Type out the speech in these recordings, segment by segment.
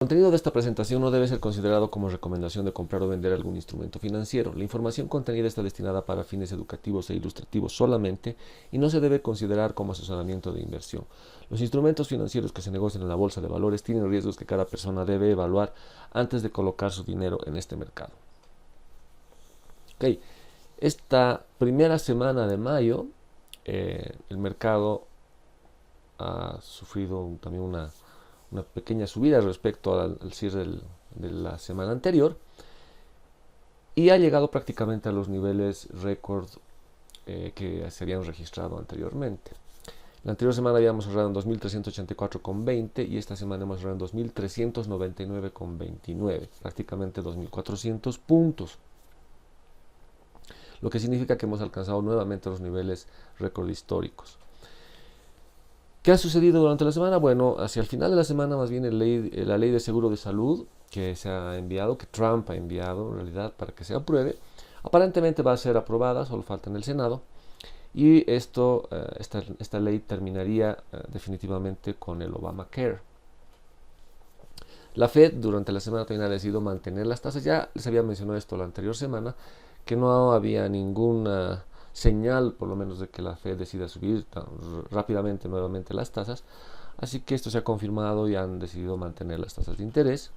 El contenido de esta presentación no debe ser considerado como recomendación de comprar o vender algún instrumento financiero. La información contenida está destinada para fines educativos e ilustrativos solamente y no se debe considerar como asesoramiento de inversión. Los instrumentos financieros que se negocian en la bolsa de valores tienen riesgos que cada persona debe evaluar antes de colocar su dinero en este mercado. Okay. Esta primera semana de mayo, el mercado ha sufrido también una pequeña subida respecto al cierre de la semana anterior y ha llegado prácticamente a los niveles récord que se habían registrado anteriormente. La anterior semana habíamos cerrado en 2.384,20 y esta semana hemos cerrado en 2.399,29, prácticamente 2.400 puntos, lo que significa que hemos alcanzado nuevamente los niveles récord históricos. ¿Qué ha sucedido durante la semana? Bueno, hacia el final de la semana más bien la ley de seguro de salud que se ha enviado, que Trump ha enviado en realidad para que se apruebe, aparentemente va a ser aprobada, solo falta en el Senado, y esta ley terminaría definitivamente con el Obamacare. La Fed durante la semana también ha decidido mantener las tasas. Ya les había mencionado esto la anterior semana, que no había ninguna señal, por lo menos, de que la Fed decida subir rápidamente nuevamente las tasas. Así que esto se ha confirmado y han decidido mantener las tasas de interés.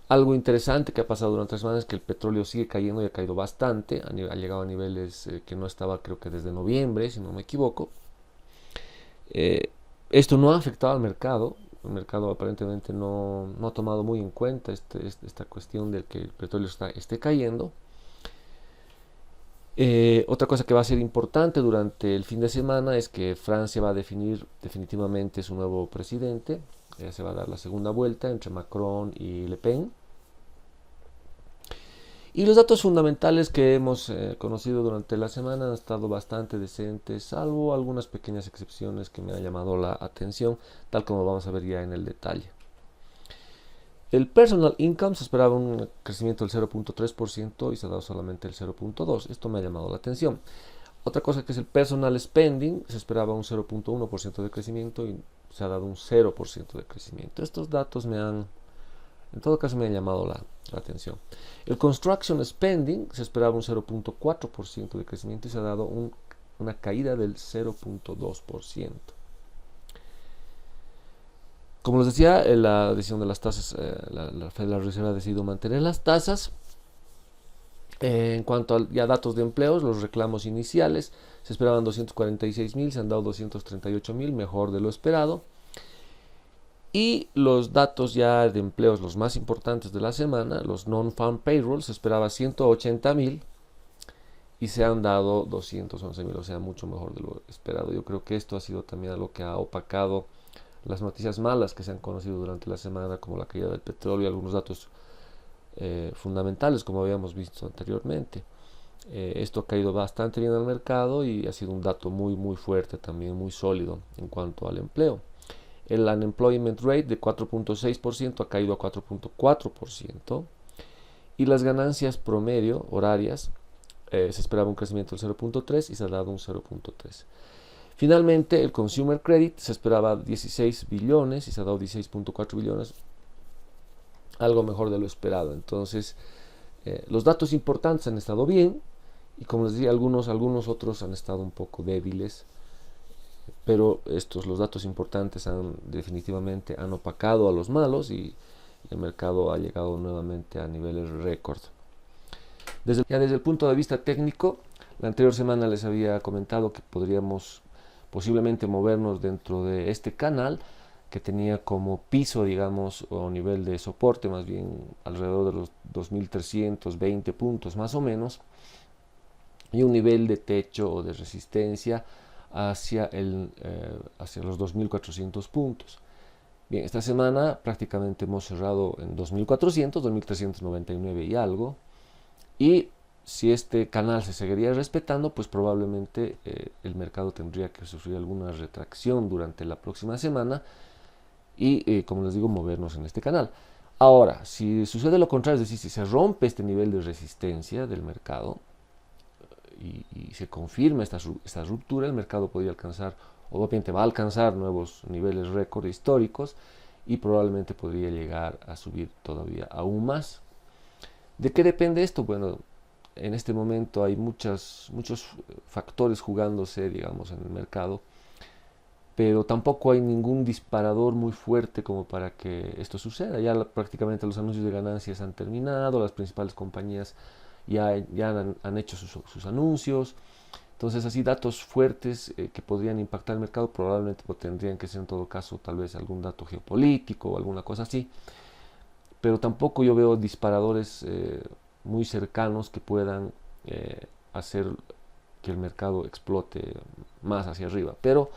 Algo interesante que ha pasado durante las semanas es que el petróleo sigue cayendo y ha caído bastante. Ha llegado a niveles que no estaba, creo que desde noviembre, si no me equivoco. Esto no ha afectado al mercado. El mercado aparentemente no ha tomado muy en cuenta esta cuestión de que el petróleo esté cayendo. Otra cosa que va a ser importante durante el fin de semana es que Francia va a definir definitivamente su nuevo presidente. Se va a dar la segunda vuelta entre Macron y Le Pen. Y los datos fundamentales que hemos conocido durante la semana han estado bastante decentes, salvo algunas pequeñas excepciones que me han llamado la atención, tal como vamos a ver ya en el detalle. El personal income se esperaba un crecimiento del 0.3% y se ha dado solamente el 0.2%. Esto me ha llamado la atención. Otra cosa que es el personal spending, se esperaba un 0.1% de crecimiento y se ha dado un 0% de crecimiento. Estos datos en todo caso me han llamado la atención. El construction spending se esperaba un 0.4% de crecimiento y se ha dado una caída del 0.2%. Como les decía, la decisión de las tasas, la Federal Reserve ha decidido mantener las tasas. En cuanto a ya datos de empleos, los reclamos iniciales se esperaban 246.000, se han dado 238.000, mejor de lo esperado. Y los datos ya de empleos, los más importantes de la semana, los non-farm payrolls, se esperaba 180.000 y se han dado 211.000, o sea, mucho mejor de lo esperado. Yo creo que esto ha sido también algo que ha opacado las noticias malas que se han conocido durante la semana, como la caída del petróleo y algunos datos fundamentales, como habíamos visto anteriormente. Esto ha caído bastante bien al mercado y ha sido un dato muy fuerte, también muy sólido en cuanto al empleo. El unemployment rate de 4.6% ha caído a 4.4% y las ganancias promedio horarias se esperaba un crecimiento del 0.3 y se ha dado un 0.3. Finalmente, el consumer credit se esperaba 16 billones y se ha dado 16.4 billones, algo mejor de lo esperado. Entonces, los datos importantes han estado bien y, como les decía, algunos otros han estado un poco débiles, pero los datos importantes definitivamente han opacado a los malos y el mercado ha llegado nuevamente a niveles récord. Desde el punto de vista técnico, la anterior semana les había comentado que podríamos posiblemente movernos dentro de este canal que tenía como piso, digamos, o nivel de soporte más bien alrededor de los 2.320 puntos más o menos, y un nivel de techo o de resistencia hacia los 2.400 puntos. Bien, esta semana prácticamente hemos cerrado en 2.400, 2.399 y algo, y si este canal se seguiría respetando, pues probablemente el mercado tendría que sufrir alguna retracción durante la próxima semana y, como les digo, movernos en este canal. Ahora, si sucede lo contrario, es decir, si se rompe este nivel de resistencia del mercado y se confirma esta ruptura, el mercado podría alcanzar, obviamente va a alcanzar nuevos niveles récord históricos y probablemente podría llegar a subir todavía aún más. ¿De qué depende esto? Bueno, en este momento hay muchos factores jugándose, digamos, en el mercado, pero tampoco hay ningún disparador muy fuerte como para que esto suceda. Ya prácticamente los anuncios de ganancias han terminado, las principales compañías ya han hecho sus anuncios. Entonces, así datos fuertes que podrían impactar el mercado probablemente tendrían que ser en todo caso tal vez algún dato geopolítico o alguna cosa así. Pero tampoco yo veo disparadores muy cercanos que puedan hacer que el mercado explote más hacia arriba. Pero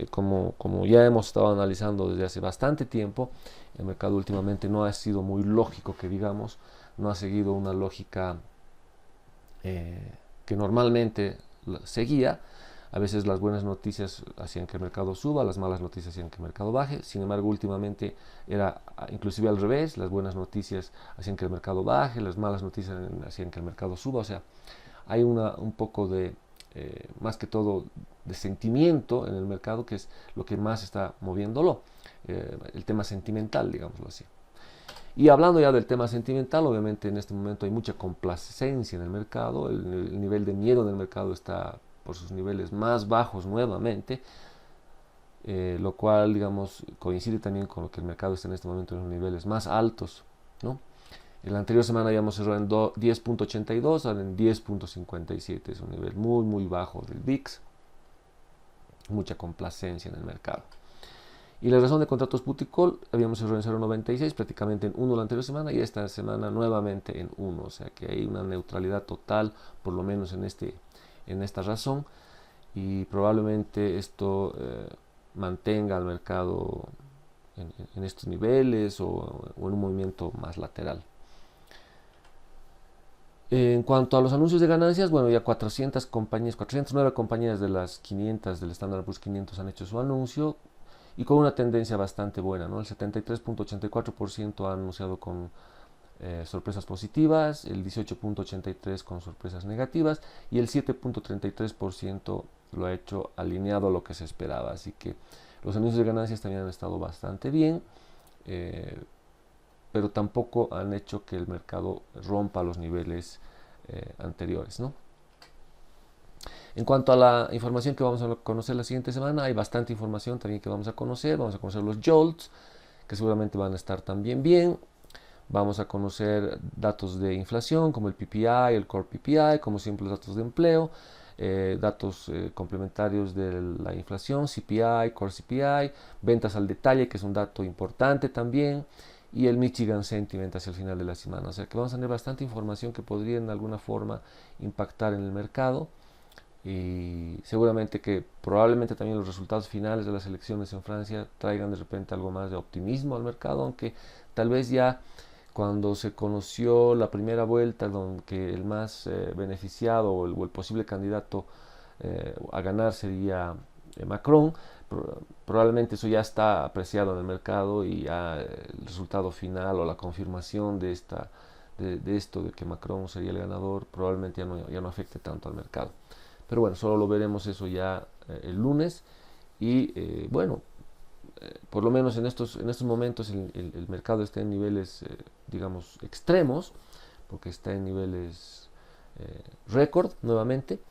como ya hemos estado analizando desde hace bastante tiempo, el mercado últimamente no ha sido muy lógico, que digamos, no ha seguido una lógica que normalmente seguía. A veces las buenas noticias hacían que el mercado suba, las malas noticias hacían que el mercado baje. Sin embargo, últimamente era inclusive al revés, las buenas noticias hacían que el mercado baje, las malas noticias hacían que el mercado suba. O sea, hay un poco de, más que todo, de sentimiento en el mercado, que es lo que más está moviéndolo, el tema sentimental, digámoslo así. Y hablando ya del tema sentimental, obviamente en este momento hay mucha complacencia en el mercado, el nivel de miedo en el mercado está por sus niveles más bajos nuevamente, lo cual, digamos, coincide también con lo que el mercado está en este momento en los niveles más altos, ¿no? En la anterior semana habíamos cerrado en 10.82, ahora en 10.57, es un nivel muy muy bajo del VIX, mucha complacencia en el mercado. Y la razón de contratos put y call, habíamos cerrado en 0.96, prácticamente en 1 la anterior semana, y esta semana nuevamente en 1, o sea que hay una neutralidad total, por lo menos en esta razón, y probablemente esto mantenga al mercado en estos niveles o en un movimiento más lateral. En cuanto a los anuncios de ganancias, bueno, ya 409 compañías de las 500 del Standard Poor's 500 han hecho su anuncio, y con una tendencia bastante buena, ¿no? El 73.84% ha anunciado con sorpresas positivas, el 18.83% con sorpresas negativas, y el 7.33% lo ha hecho alineado a lo que se esperaba. Así que los anuncios de ganancias también han estado bastante bien, pero tampoco han hecho que el mercado rompa los niveles anteriores, ¿no? En cuanto a la información que vamos a conocer la siguiente semana, hay bastante información también que vamos a conocer. Vamos a conocer los JOLTS, que seguramente van a estar también bien. Vamos a conocer datos de inflación como el PPI, el Core PPI, como siempre los datos de empleo, datos complementarios de la inflación, CPI, Core CPI, ventas al detalle, que es un dato importante también, y el Michigan Sentiment hacia el final de la semana. O sea que vamos a tener bastante información que podría en alguna forma impactar en el mercado. Y seguramente que probablemente también los resultados finales de las elecciones en Francia traigan de repente algo más de optimismo al mercado, aunque tal vez ya cuando se conoció la primera vuelta, donde el más beneficiado o el posible candidato a ganar sería Macron, probablemente eso ya está apreciado en el mercado, y ya el resultado final o la confirmación de esto de que Macron sería el ganador probablemente ya no afecte tanto al mercado. Pero bueno, solo lo veremos eso ya el lunes. Y bueno, por lo menos en estos momentos el mercado está en niveles, digamos, extremos, porque está en niveles récord nuevamente.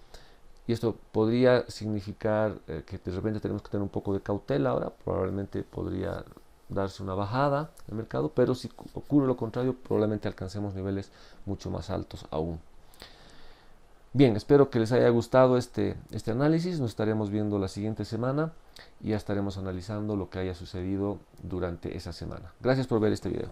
Y esto podría significar que de repente tenemos que tener un poco de cautela ahora. Probablemente podría darse una bajada en el mercado, pero si ocurre lo contrario, probablemente alcancemos niveles mucho más altos aún. Bien, espero que les haya gustado este análisis. Nos estaremos viendo la siguiente semana y ya estaremos analizando lo que haya sucedido durante esa semana. Gracias por ver este video.